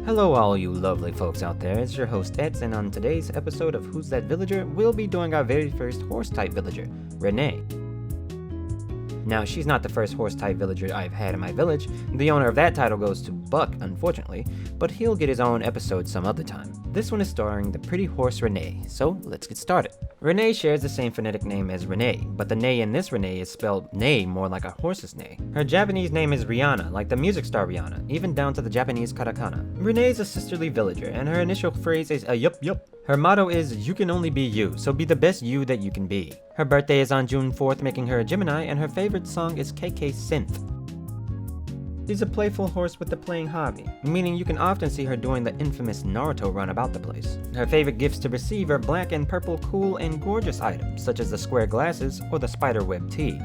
Hello all you lovely folks out there, it's your host Eds, and on today's episode of Who's That Villager, we'll be doing our very first horse-type villager, Reneigh. Now, she's not the first horse-type villager I've had in my village. The owner of that title goes to Buck, unfortunately, but he'll get his own episode some other time. This one is starring the pretty horse Reneigh, so let's get started. Reneigh shares the same phonetic name as Reneigh, but the neigh in this Reneigh is spelled neigh more like a horse's neigh. Her Japanese name is Rihanna, like the music star Rihanna, even down to the Japanese katakana. Reneigh is a sisterly villager, and her initial phrase is a yup yup. Her motto is, you can only be you, so be the best you that you can be. Her birthday is on June 4th, making her a Gemini, and her favorite song is KK Synth. She's a playful horse with a playing hobby, meaning you can often see her doing the infamous Naruto run about the place. Her favorite gifts to receive are black and purple cool and gorgeous items, such as the square glasses or the spiderweb tee.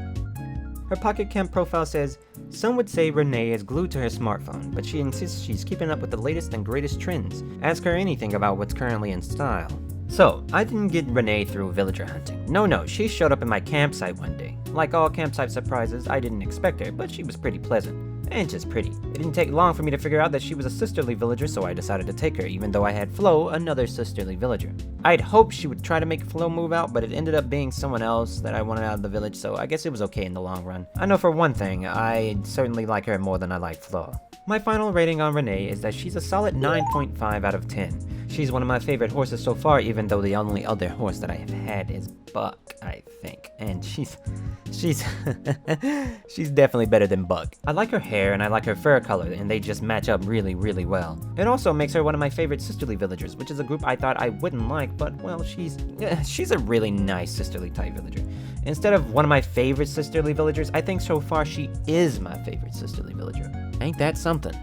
Her Pocket Camp profile says, some would say Reneigh is glued to her smartphone, but she insists she's keeping up with the latest and greatest trends. Ask her anything about what's currently in style. So, I didn't get Reneigh through villager hunting. No, she showed up at my campsite one day. Like all campsite surprises, I didn't expect her, but she was pretty pleasant. And just pretty. It didn't take long for me to figure out that she was a sisterly villager, so I decided to take her, even though I had Flo, another sisterly villager. I'd hoped she would try to make Flo move out, but it ended up being someone else that I wanted out of the village, so I guess it was okay in the long run. I know for one thing, I certainly like her more than I like Flo. My final rating on Reneigh is that she's a solid 9.5 out of 10. She's one of my favorite horses so far, even though the only other horse that I have had is Buck, I think. And she's she's definitely better than Buck. I like her hair and I like her fur color, and they just match up really, really well. It also makes her one of my favorite sisterly villagers, which is a group I thought I wouldn't like, but well, she's a really nice sisterly type villager. Instead of one of my favorite sisterly villagers, I think so far she is my favorite sisterly villager. Ain't that something?